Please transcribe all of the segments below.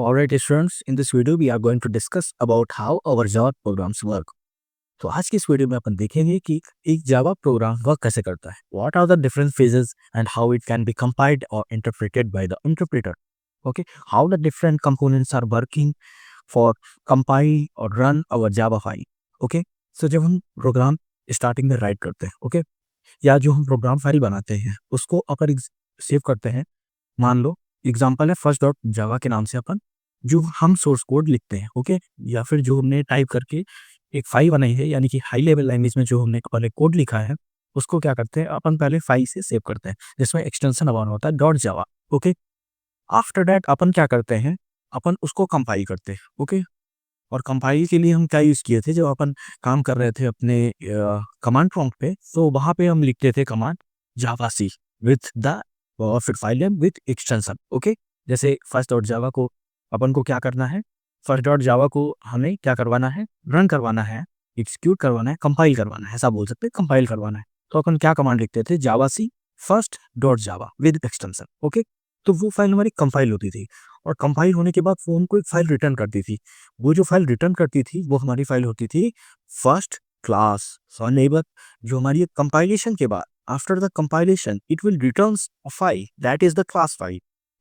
So alright students, in this video we are going to discuss about how our Java programs work. तो आज की इस video में अपन देखेंगे कि एक जावा प्रोग्राम वर्क कैसे करता है, what are the different phases and how it can be compiled और interpreted by the interpreter. Okay, how the different components are working for compile और run our Java file. Okay, so जब हम programme starting में right करते हैं, okay, या जो हम प्रोग्राम फाइल बनाते हैं उसको अगर सेव करते हैं, मान लो एग्जांपल है फर्स्ट डॉट जावा के नाम से अपन जो हम सोर्स कोड लिखते हैं, ओके, या फिर जो हमने टाइप करके एक फाइल बनाई है, यानी कि हाई लेवल लैंग्वेज में जो हमने पहले कोड लिखा है उसको क्या करते हैं अपन पहले फाइल से सेव करते हैं जिसमें एक्सटेंशन अबाउट होता है dot Java. Okay, after that अपन क्या करते हैं, अपन उसको कंपाइल करते हैं. ओके, और कंपाइल के लिए हम क्या यूज़ किए थे, जब अपन काम कर रहे थे अपने कमांड प्रॉम्प्ट पे, तो वहाँ पे हम लिखते थे command Java c with the और फिर file name with extension. Okay, जैसे फर्स्ट डॉट जावा को अपन को क्या करना है, फर्स्ट डॉट जावा को हमें क्या करवाना है, रन करवाना है, एग्जीक्यूट करवाना है, कंपाइल करवाना है, ऐसा बोल सकते हैं, कंपाइल करवाना है. तो अपन क्या कमांड लिखते थे, Java c first dot Java with extension. Okay, तो वो फाइल हमारी कंपाइल होती थी और कंपाइल होने के बाद वो हमको एक फाइल रिटर्न करती थी. वो जो फाइल रिटर्न करती थी वो हमारी फाइल होती थी फर्स्ट क्लास. सो नेबर जो हमारी कंपाइलेशन के बाद after the compilation it will returns a file that is the class file,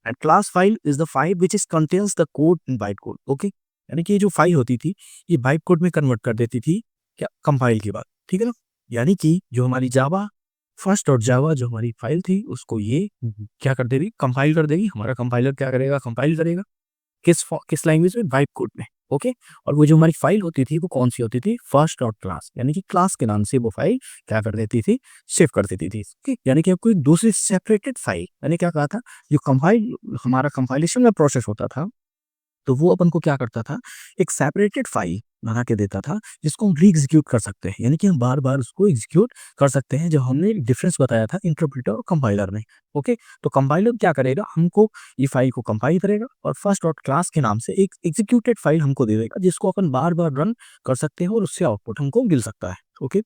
and class file is the file which is contains the code in bytecode. Okay, यानी कि ये जो file होती थी ये बाइट कोड में कन्वर्ट कर देती थी क्या कंपाइल के बाद. ठीक है ना, यानी कि जो हमारी जावा फर्स्ट डॉट जावा जो हमारी फाइल थी उसको ये क्या कर देगी, कंपाइल कर देगी. हमारा कंपाइलर क्या करेगा, कंपाइल करेगा किस लैंग्वेज में, बाइट कोड में. ओके, और वो जो हमारी फाइल होती थी वो कौन सी होती थी, फर्स्ट डॉट क्लास, यानी कि क्लास के नाम से वो फाइल क्या कर देती थी, सेव कर देती थी. ओके, यानी कि कोई दूसरी सेपरेटेड फाइल, यानी क्या कहा था, जो कंपाइल हमारा कंपाइलेशन का प्रोसेस होता था तो वो अपन को क्या करता था, एक सेपरेटेड फाइल बना के देता था जिसको हम री एग्जीक्यूट कर सकते हैं, यानी कि हम बार बार उसको एग्जीक्यूट कर सकते हैं. जो हमने डिफरेंस बताया था इंटरप्रेटर और कंपाइलर में. ओके, तो कंपाइलर क्या करेगा, हमको ये फाइल को कंपाइल करेगा और फर्स्ट डॉट क्लास के नाम से एक एग्जीक्यूटेड फाइल हमको दे देगा जिसको अपन बार बार रन कर सकते हैं और उससे आउटपुट हमको मिल सकता है. ओके,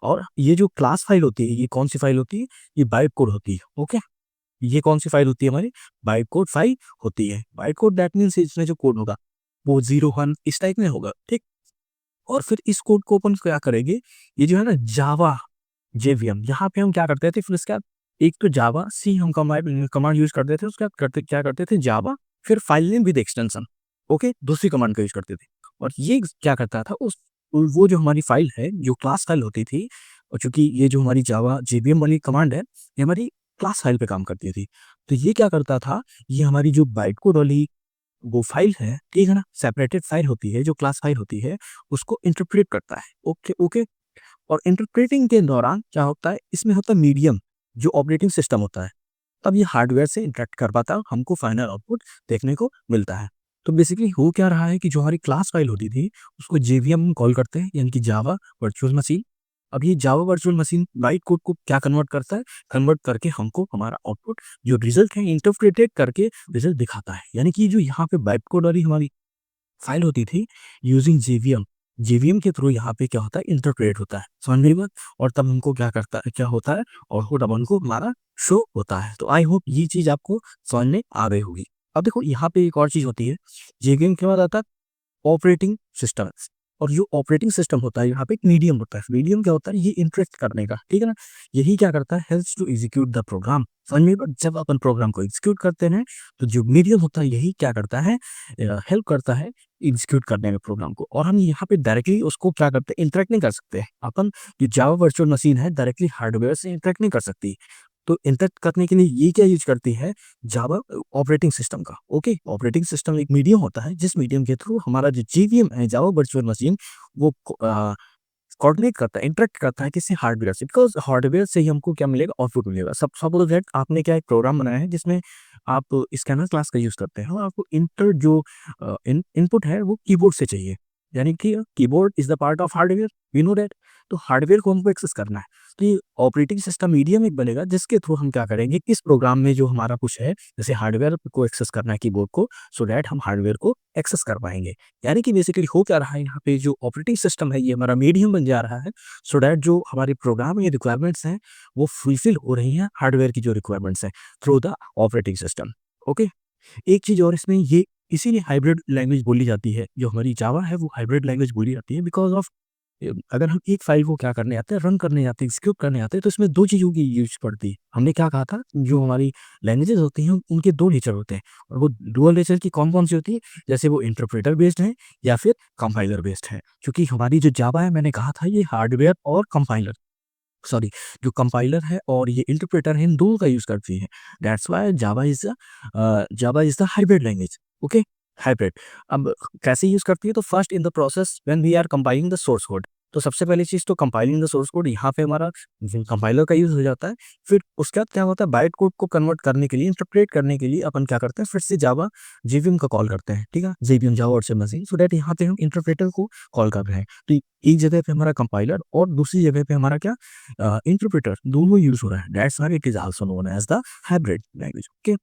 और ये जो क्लास फाइल होती है ये कौन सी फाइल होती है, ये बाइट कोड होती है. ओके, ये कौन सी फाइल होती है, हमारी बाइट कोड फाइल होती है. बाइट कोड दैट मीन्स इसमें जो कोड होगा वो 0 1 इस टाइप में होगा. ठीक, और फिर इस कोड को अपन क्या करेंगे, ये जो है ना जावा जेवीएम, यहाँ पे हम क्या करते थे, फिर इसके बाद एक तो जावा सी हम कमांड यूज करते थे, उसके बाद करते क्या करते थे, जावा फिर file name with extension. Okay, दूसरी कमांड का यूज करते थे. और ये क्या करता था, उस वो जो हमारी फाइल है जो क्लास फाइल होती थी, और चूंकि ये जो हमारी जावा जेवीएम वाली कमांड है ये हमारी क्लास फाइल पे काम करती थी, तो ये क्या करता था, ये हमारी जो बाइट कोड वाली वो फाइल है, ठीक है ना, सेपरेटेड फाइल होती है जो क्लास फाइल होती है, उसको इंटरप्रेट करता है. ओके ओके, और इंटरप्रेटिंग के दौरान क्या होता है, इसमें होता है मीडियम जो ऑपरेटिंग सिस्टम होता है, तब ये हार्डवेयर से इंटरेक्ट कर पाता है, हमको फाइनल आउटपुट देखने को मिलता है. तो बेसिकली हो क्या रहा है कि जो हमारी क्लास फाइल होती थी उसको जेवीएम कॉल करते हैं, यानी कि जावा वर्चुअल मशीन. अब ये Java virtual machine byte code को क्या कन्वर्ट करता है, कन्वर्ट करके हमको हमारा आउटपुट जो रिजल्ट है इंटरप्रेटेड करके रिजल्ट दिखाता है. यानी कि जो यहाँ पे बाइट कोड वाली हमारी फाइल होती थी यूजिंग जेवीएम, जेवीएम के थ्रू यहाँ पे क्या होता है, इंटरप्रेट होता है, समझ में बात. और तब हमको क्या करता है, क्या होता है, आउटपुट अपन को हमारा शो होता है. तो आई होप ये चीज आपको समझ में आ गई होगी. अब देखो यहाँ पे एक और चीज होती है, जेवीएम के बाद आता है ऑपरेटिंग सिस्टम. और जो ऑपरेटिंग सिस्टम होता है यहाँ पे एक मीडियम होता है. मीडियम क्या होता है, ये इंटरेक्ट करने का, ठीक है ना, यही क्या करता है, helps to execute the program. समझ में, बट जब अपन प्रोग्राम को एग्जीक्यूट करते हैं तो जो मीडियम होता है यही क्या करता है, हेल्प करता है एग्जीक्यूट करने में प्रोग्राम को. और हम यहाँ पे डायरेक्टली उसको क्या करते हैं, इंटरेक्ट नहीं कर सकते हैं अपन. जो जावा वर्चुअल मशीन है डायरेक्टली हार्डवेयर से इंटरेक्ट नहीं कर सकती, तो इंटरेक्ट करने के लिए ये क्या यूज करती है, जावा ऑपरेटिंग सिस्टम का. ओके, ऑपरेटिंग सिस्टम एक मीडियम होता है जिस मीडियम के थ्रू हमारा जो जीवीएम है जावा वर्चुअल मशीन वो कोऑर्डिनेट करता है, इंटरेक्ट करता है किसी हार्डवेयर से, बिकॉज हार्डवेयर से ही हमको क्या मिलेगा, आउटपुट मिलेगा. सब सपोज दैट आपने क्या एक प्रोग्राम बनाया है जिसमें आप स्कैनर क्लास का यूज करते हैं और आपको इंटर जो इनपुट है वो कीबोर्ड से चाहिए, यानी कि keyboard is the part of hardware, we know that. तो हार्डवेयर को हमको एक्सेस करना है, तो ये ऑपरेटिंग सिस्टम मीडियम एक बनेगा जिसके थ्रू हम क्या करेंगे, इस प्रोग्राम में जो हमारा कुछ है जैसे हार्डवेयर को एक्सेस करना है कीबोर्ड को, सो दैट हम हार्डवेयर को एक्सेस कर पाएंगे. यानी कि बेसिकली हो क्या रहा है, यहाँ पे जो ऑपरेटिंग सिस्टम है ये हमारा मीडियम बन जा रहा है, सो दैट जो हमारे प्रोग्राम में रिक्वायरमेंट्स हैं वो फुलफिल हो रही हैं हार्डवेयर की जो रिक्वायरमेंट्स हैं through the operating system. Okay, एक चीज और इसमें ये इसीलिए हाइब्रिड लैंग्वेज बोली जाती है, जो हमारी जावा है वो हाइब्रिड लैंग्वेज बोली जाती है बिकॉज़ ऑफ अगर हम एक फ़ाइल को क्या करने आते हैं, रन करने आते हैं, एग्ज़ीक्यूट करने आते हैं, तो इसमें 2 चीज़ों की यूज़ पड़ती है। हमने क्या कहा था, जो हमारी लैंग्वेजेज़ होती हैं, उनके 2 नेचर होते हैं और वो डुअल नेचर की कौन-कौन सी होती है? जैसे वो इंटरप्रेटर बेस्ड है या फिर कंपाइलर बेस्ड है। क्योंकि हमारी जो जावा है मैंने कहा था ये हार्डवेयर और कंपाइलर सॉरी जो कंपाइलर है और ये इंटरप्रेटर है, इन दोनों का यूज़ करती है। That's why Java is the hybrid language, okay? Hybrid. अब कैसे यूज़ करती है? तो first in the process when we are compiling the source code. तो सबसे पहली चीज़ तो कंपाइलिंग द सोर्स कोड यहाँ पे हमारा कंपाइलर का यूज़ हो जाता है। फिर उसके बाद क्या होता है बाइट कोड को कन्वर्ट करने के लिए, इंटरप्रेट करने के लिए अपन क्या करते हैं फिर से जावा जेवीएम का कॉल करते हैं, ठीक है? JVM Java virtual machine so that यहाँ पे हम इंटरप्रेटर को कॉल कर रहे हैं। तो एक जगह पे हमारा कंपाइलर और दूसरी जगह पे हमारा क्या इंटरप्रेटर दोनों यूज़ हो रहा है। That's why it is also known as the hybrid language, okay?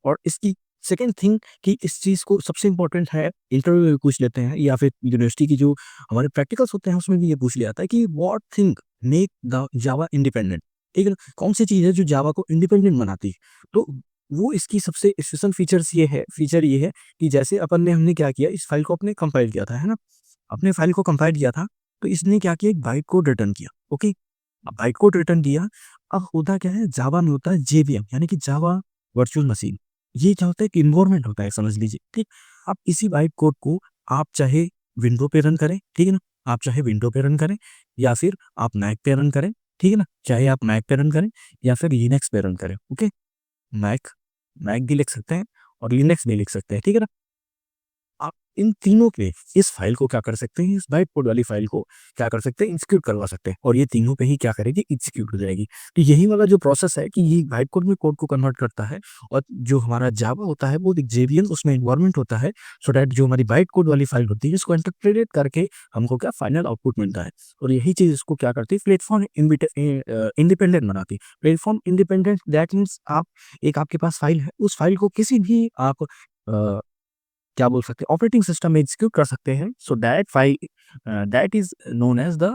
और इसकी सेकंड थिंग कि इस चीज़ को सबसे इम्पोर्टेंट है इंटरव्यू में पूछ लेते हैं या फिर यूनिवर्सिटी की जो हमारे प्रैक्टिकल्स होते हैं उसमें भी ये पूछ लिया जाता है कि what thing make the Java independent, ठीक है ना? कौन सी चीज़ है जो जावा को इंडिपेंडेंट बनाती है? तो वो इसकी सबसे स्पेशल फीचर ये है कि जैसे हमने क्या किया इस फाइल को अपने कंपाइल किया था, है ना? अपने फाइल को कंपाइल किया था, तो इसने क्या किया एक बाइट कोड रिटर्न किया, ओके? अब बाइट कोड रिटर्न किया, अब होता क्या है जावा में होता है जेवीएम यानी कि जावा वर्चुअल मशीन। ये क्या होता है कि एनवायरनमेंट होता है समझ लीजिए, ठीक? अब इसी बाइट कोड को आप चाहे विंडो पे रन करें, ठीक है ना? आप चाहे विंडो पे रन करें या फिर आप मैक पे रन करें, ठीक है ना? चाहे आप मैक पे रन करें या फिर लिनक्स पे रन करें, ओके? मैक मैक भी लिख सकते हैं और लिनक्स भी लिख सकते हैं, ठीक है ना? आप इन तीनों पे इस फ़ाइल को क्या कर सकते हैं, इस बाइट कोड वाली फ़ाइल को क्या कर सकते हैं, एग्ज़ीक्यूट करवा सकते हैं और ये तीनों पे ही क्या करेगी, एग्ज़ीक्यूट हो जाएगी। तो यही वाला जो प्रोसेस है कि ये बाइट कोड में कोड को कन्वर्ट करता है और जो हमारा जावा होता है वो एक जेवीएम उसमें एनवायरनमेंट होता है सो दैट जो हमारी बाइट कोड वाली फ़ाइल होती है इसको इंटरप्रेट करके हमको क्या फाइनल आउटपुट मिलता है और यही चीज़ इसको क्या करती है प्लेटफ़ॉर्म इंडिपेंडेंट बनाती है। प्लेटफ़ॉर्म इंडिपेंडेंट दैट मीन्स आप एक आपके पास फ़ाइल है, उस फ़ाइल को किसी भी आप अ क्या बोल सकते हैं ऑपरेटिंग सिस्टम में एग्जीक्यूट कर सकते हैं so that is known as the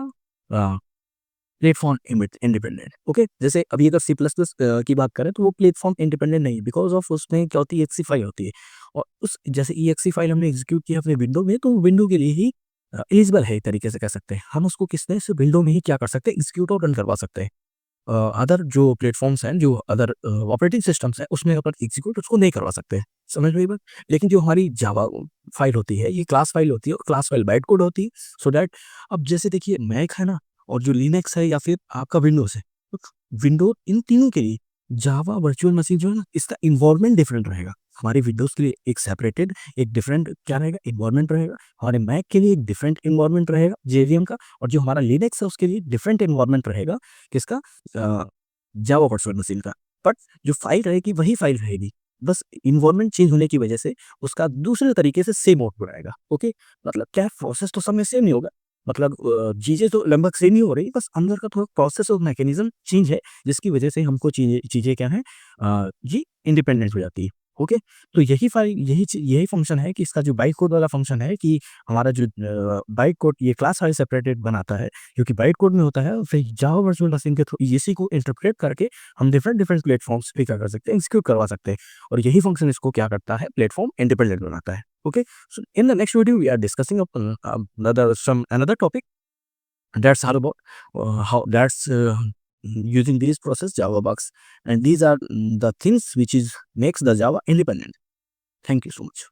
platform independent, okay? जैसे अभी अगर सी प्लस प्लस की बात करें तो वो प्लेटफॉर्म इंडिपेंडेंट नहीं है बिकॉज ऑफ उसमें क्या होती है एक्सी फाइल होती है और उस जैसे एक्सी फाइल हमने एग्जीक्यूट किया अपने विंडो में तो विंडो के लिए ही एलिजिबल है एक तरीके से कह सकते हैं हम उसको किसने से विंडो में ही क्या कर सकते हैं एग्जीक्यूट और रन करवा सकते हैं। अदर जो प्लेटफ़ॉर्म्स हैं, जो अदर ऑपरेटिंग सिस्टम्स हैं, उसमें अपन एग्ज़ीक्यूट उसको नहीं करवा सकते हैं। समझ में आई बात? लेकिन जो हमारी जावा फ़ाइल होती है, ये क्लास फ़ाइल होती है और क्लास फ़ाइल बाइट कोड होती है, सो दैट अब जैसे देखिए मैक है ना और जो लिनक्स है या फिर आपका विंडोज़ है, तो विंडो इन तीनों के लिए जावा वर्चुअल मशीन जो है ना, इसका एनवायरनमेंट डिफरेंट रहेगा। हमारे विंडोज़ के लिए एक सेपरेटेड, एक डिफरेंट क्या रहेगा, एनवायरनमेंट रहेगा। हमारे मैक के लिए एक डिफरेंट एनवायरनमेंट रहेगा जेवीएम का और जो हमारा लिनक्स है, उसके लिए डिफरेंट एनवायरनमेंट रहेगा किसका जावा वर्चुअल मशीन का। बट जो फ़ाइल रहेगी वही फ़ाइल रहेगी। बस एनवायरनमेंट चेंज होने की वजह से उसका दूसरे तरीके से सेम आउटपुट आएगा। ओके? मतलब क्या प्रोसेस तो सब में सेम ही होगा। मतलब चीज़ें तो लगभग सेम ही हो रही है बस अंदर का थोड़ा प्रोसेस और मैकेनिज़्म चेंज है जिसकी वजह से हमको चीज़ें चीज़ें क्या हैं ये इंडिपेंडेंट हो जाती है। ओके? तो यही फ़ंक्शन है कि इसका जो बाइट कोड वाला फ़ंक्शन है कि हमारा जो बाइट कोड ये क्लास फाइल सेपरेटेड बनाता है क्योंकि बाइट कोड में होता है और फिर जावा वर्चुअल मशीन के थ्रू इसी को इंटरप्रेट करके हम डिफरेंट डिफरेंट प्लेटफॉर्म्स पे क्या कर सकते हैं एग्जीक्यूट करवा सकते हैं और यही फंक्शन इसको क्या करता है प्लेटफॉर्म इंडिपेंडेंट बनाता है। Okay, so in the next video we are discussing another topic that's all about how that's using these process java bugs and these are the things which is makes the java independent. Thank you so much.